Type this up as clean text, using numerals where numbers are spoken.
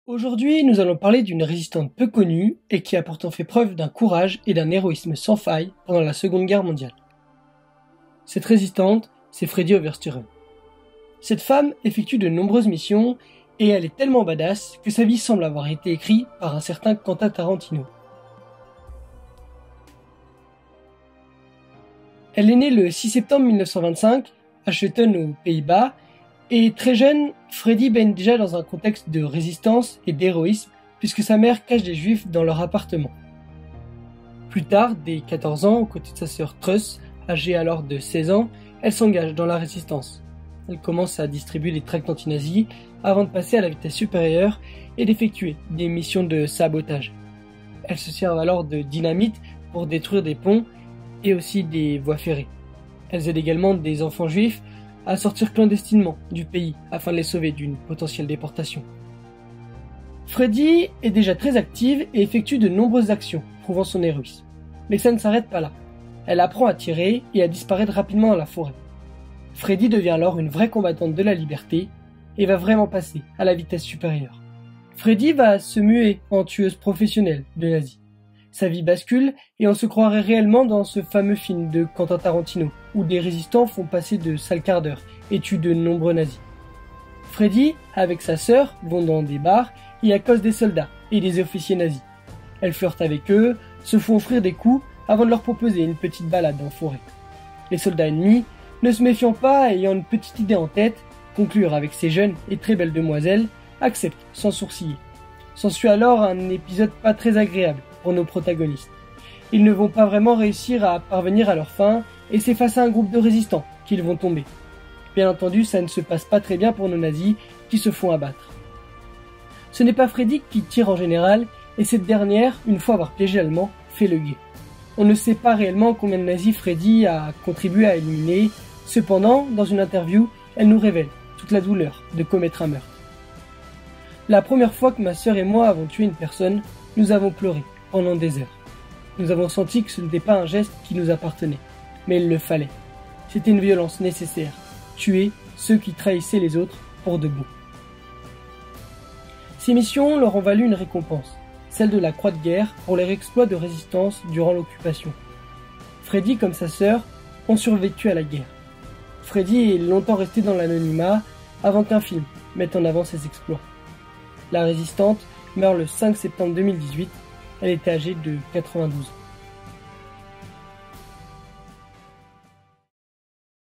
Aujourd'hui, nous allons parler d'une résistante peu connue et qui a pourtant fait preuve d'un courage et d'un héroïsme sans faille pendant la Seconde Guerre mondiale. Cette résistante, c'est Freddie Oversturen. Cette femme effectue de nombreuses missions et elle est tellement badass que sa vie semble avoir été écrite par un certain Quentin Tarantino. Elle est née le 6 septembre 1925 à Schoten aux Pays-Bas et très jeune, Freddie baigne déjà dans un contexte de résistance et d'héroïsme puisque sa mère cache des juifs dans leur appartement. Plus tard, dès 14 ans, aux côtés de sa sœur Truss, âgée alors de 16 ans, elle s'engage dans la résistance. Elle commence à distribuer des tracts anti-nazis avant de passer à la vitesse supérieure et d'effectuer des missions de sabotage. Elle se sert alors de dynamite pour détruire des ponts et aussi des voies ferrées. Elles aident également des enfants juifs à sortir clandestinement du pays afin de les sauver d'une potentielle déportation. Freddie est déjà très active et effectue de nombreuses actions prouvant son héroïsme. Mais ça ne s'arrête pas là. Elle apprend à tirer et à disparaître rapidement dans la forêt. Freddie devient alors une vraie combattante de la liberté et va vraiment passer à la vitesse supérieure. Freddie va se muer en tueuse professionnelle de nazis. Sa vie bascule et on se croirait réellement dans ce fameux film de Quentin Tarantino où des résistants font passer de sales quarts d'heure et tuent de nombreux nazis. Freddie, avec sa sœur, vont dans des bars et accossent des soldats et des officiers nazis. Elle flirte avec eux, se font offrir des coups avant de leur proposer une petite balade en forêt. Les soldats ennemis, ne se méfiant pas et ayant une petite idée en tête, conclure avec ces jeunes et très belles demoiselles, acceptent sans sourciller. S'ensuit alors un épisode pas très agréable pour nos protagonistes. Ils ne vont pas vraiment réussir à parvenir à leur fin et c'est face à un groupe de résistants qu'ils vont tomber. Bien entendu, ça ne se passe pas très bien pour nos nazis qui se font abattre. Ce n'est pas Freddie qui tire en général et cette dernière, une fois avoir piégé l'allemand, fait le guet. On ne sait pas réellement combien de nazis Freddie a contribué à éliminer. Cependant, dans une interview, elle nous révèle toute la douleur de commettre un meurtre. La première fois que ma sœur et moi avons tué une personne, nous avons pleuré pendant des heures. Nous avons senti que ce n'était pas un geste qui nous appartenait, mais il le fallait. C'était une violence nécessaire, tuer ceux qui trahissaient les autres pour de bon. Ces missions leur ont valu une récompense, celle de la Croix de guerre pour leur exploit de résistance durant l'occupation. Freddie, comme sa sœur, ont survécu à la guerre. Freddie est longtemps resté dans l'anonymat avant qu'un film mette en avant ses exploits. La résistante meurt le 5 septembre 2018, elle était âgée de 92 ans.